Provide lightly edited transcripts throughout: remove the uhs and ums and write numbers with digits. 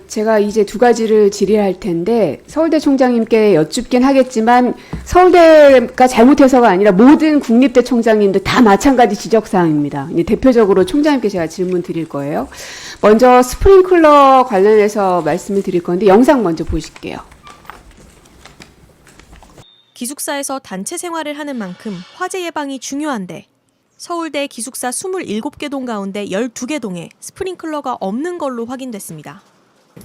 제가 이제 두 가지를 질의할 텐데 서울대 총장님께 여쭙긴 하겠지만 서울대가 잘못해서가 아니라 모든 국립대 총장님들 다 마찬가지 지적사항입니다. 대표적으로 총장님께 제가 질문 드릴 거예요. 먼저 스프링클러 관련해서 말씀을 드릴 건데 영상 먼저 보실게요. 기숙사에서 단체 생활을 하는 만큼 화재 예방이 중요한데 서울대 기숙사 27개 동 가운데 12개 동에 스프링클러가 없는 걸로 확인됐습니다.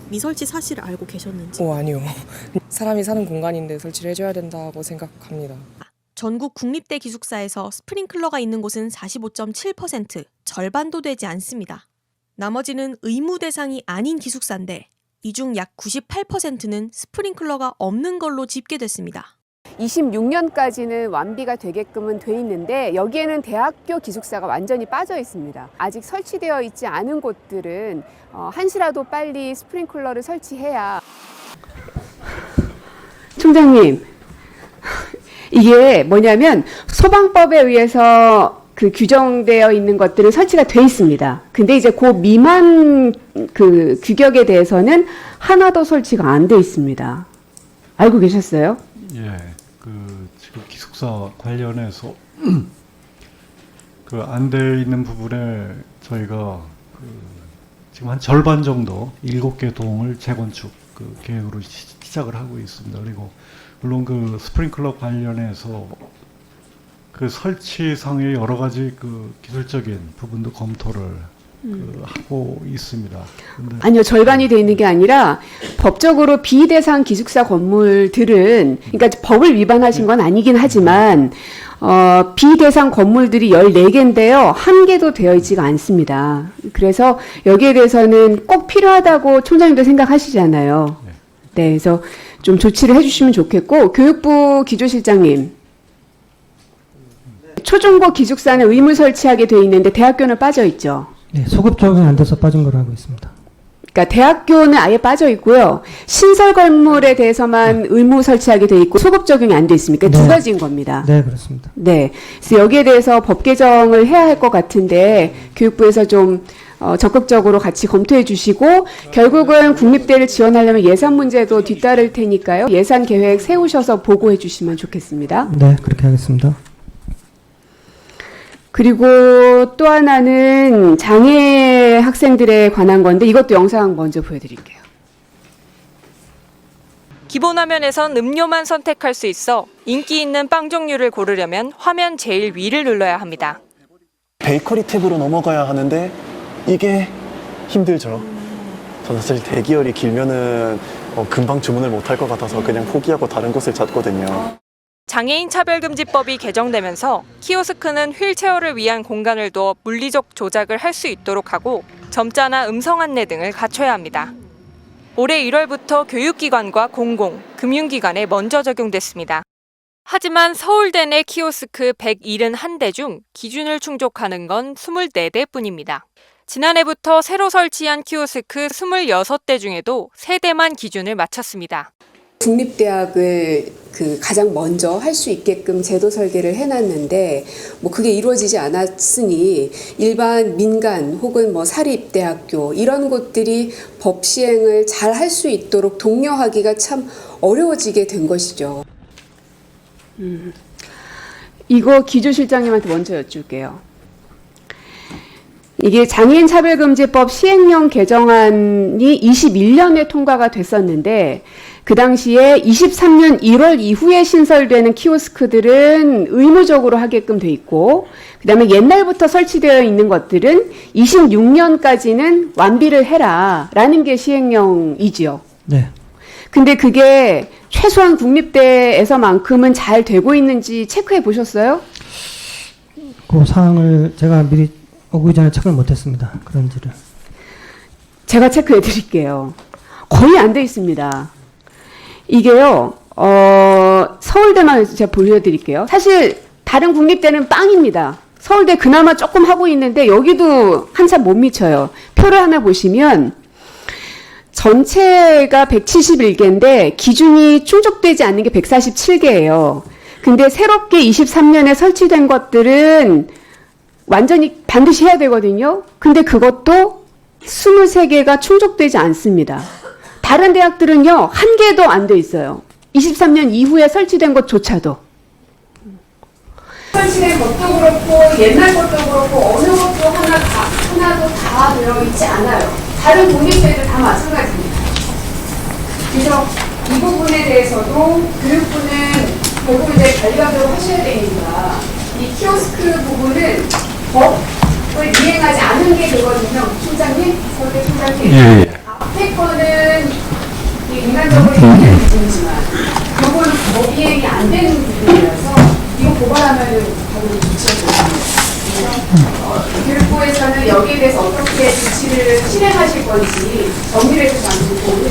미설치 사실을 알고 계셨는지? 아니요. 사람이 사는 공간인데 설치를 해줘야 된다고 생각합니다. 전국 국립대 기숙사에서 스프링클러가 있는 곳은 45.7%, 절반도 되지 않습니다. 나머지는 의무 대상이 아닌 기숙사인데 이 중 약 98%는 스프링클러가 없는 걸로 집계됐습니다. 26년까지는 완비가 되게끔은 돼 있는데 여기에는 대학교 기숙사가 완전히 빠져 있습니다. 아직 설치되어 있지 않은 곳들은 한시라도 빨리 스프링클러를 설치해야. 총장님, 이게 뭐냐면 소방법에 의해서 그 규정되어 있는 것들은 설치가 돼 있습니다. 근데 이제 그 미만 그 규격에 대해서는 하나도 설치가 안 돼 있습니다. 알고 계셨어요? 예, 지금 기숙사 관련해서 안 돼 있는 부분에 저희가 지금 한 절반 정도 7개 동을 재건축 계획으로 시작을 하고 있습니다. 그리고 물론 스프링클러 관련해서 설치상의 여러 가지 기술적인 부분도 검토를 하고 있습니다. 아니요, 절반이 돼 있는 게 아니라 법적으로 비대상 기숙사 건물들은, 그러니까 법을 위반하신 건 아니긴 하지만 비대상 건물들이 14개인데요. 한 개도 되어 있지가 않습니다. 그래서 여기에 대해서는 꼭 필요하다고 총장님도 생각하시잖아요. 네, 그래서 좀 조치를 해주시면 좋겠고, 교육부 기조실장님. 초중고 기숙사는 의무 설치하게 돼 있는데 대학교는 빠져 있죠. 네, 소급 적용 안 돼서 빠진 걸로 알고 있습니다. 그러니까 대학교는 아예 빠져 있고요. 신설 건물에 대해서만 의무 설치하게 돼 있고 소급 적용이 안 돼 있습니까? 두 가지인 겁니다. 네, 그렇습니다. 네, 그래서 여기에 대해서 법 개정을 해야 할 것 같은데 교육부에서 좀 적극적으로 같이 검토해 주시고 결국은 국립대를 지원하려면 예산 문제도 뒤따를 테니까요. 예산 계획 세우셔서 보고해 주시면 좋겠습니다. 네, 그렇게 하겠습니다. 그리고 또 하나는 장애 학생들에 관한 건데 이것도 영상 먼저 보여드릴게요. 기본 화면에선 음료만 선택할 수 있어 인기 있는 빵 종류를 고르려면 화면 제일 위를 눌러야 합니다. 베이커리 탭으로 넘어가야 하는데 이게 힘들죠. 저는 사실 대기열이 길면은 금방 주문을 못할 것 같아서 그냥 포기하고 다른 곳을 찾거든요. 장애인 차별금지법이 개정되면서 키오스크는 휠체어를 위한 공간을 두어 물리적 조작을 할 수 있도록 하고 점자나 음성 안내 등을 갖춰야 합니다. 올해 1월부터 교육기관과 공공, 금융기관에 먼저 적용됐습니다. 하지만 서울대 내 키오스크 171대 중 기준을 충족하는 건 24대뿐입니다. 지난해부터 새로 설치한 키오스크 26대 중에도 3대만 기준을 맞췄습니다. 국립대학을 가장 먼저 할 수 있게끔 제도 설계를 해놨는데 그게 이루어지지 않았으니 일반 민간 혹은 사립대학교 이런 곳들이 법 시행을 잘 할 수 있도록 독려하기가 참 어려워지게 된 것이죠. 이거 기조실장님한테 먼저 여쭐게요. 이게 장애인 차별금지법 시행령 개정안이 21년에 통과가 됐었는데 그 당시에 23년 1월 이후에 신설되는 키오스크들은 의무적으로 하게끔 돼 있고 그다음에 옛날부터 설치되어 있는 것들은 26년까지는 완비를 해라라는 게 시행령이지요. 네. 근데 그게 최소한 국립대에서만큼은 잘 되고 있는지 체크해 보셨어요? 그 사항을 제가 미리 오기 전에 체크를 못했습니다. 그런지를. 제가 체크해 드릴게요. 거의 안 돼 있습니다. 이게요, 서울대만 제가 보여드릴게요. 사실 다른 국립대는 빵입니다. 서울대 그나마 조금 하고 있는데 여기도 한참 못 미쳐요. 표를 하나 보시면 전체가 171개인데 기준이 충족되지 않는 게 147개예요. 근데 새롭게 23년에 설치된 것들은 완전히 반드시 해야 되거든요. 근데 그것도 23개가 충족되지 않습니다. 다른 대학들은요, 한 개도 안 돼 있어요. 23년 이후에 설치된 것조차도. 설치된 것도 그렇고, 옛날 것도 그렇고, 어느 것도 하나도 다 들어있지 않아요. 다른 독립대도 다 마찬가지입니다. 그래서 이 부분에 대해서도 교육부는 결국 이제 관리감독을 하셔야 되니까, 이 키오스크 부분은 법을 이행하지 않은 게 그거든요. 팀장님, 서울대 팀장님. 예. 앞에 거는 인간적으로 이해는 부분이지만, 그건 법 이행이 안 되는 부분이라서 이거 고발하면은 바로 조치가 됩니다. 그래서 교육부에서는 여기에 대해서 어떻게 조치를 실행하실 건지 정리를 해서 잠시 보고.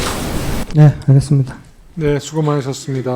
네, 알겠습니다. 네, 수고 많으셨습니다.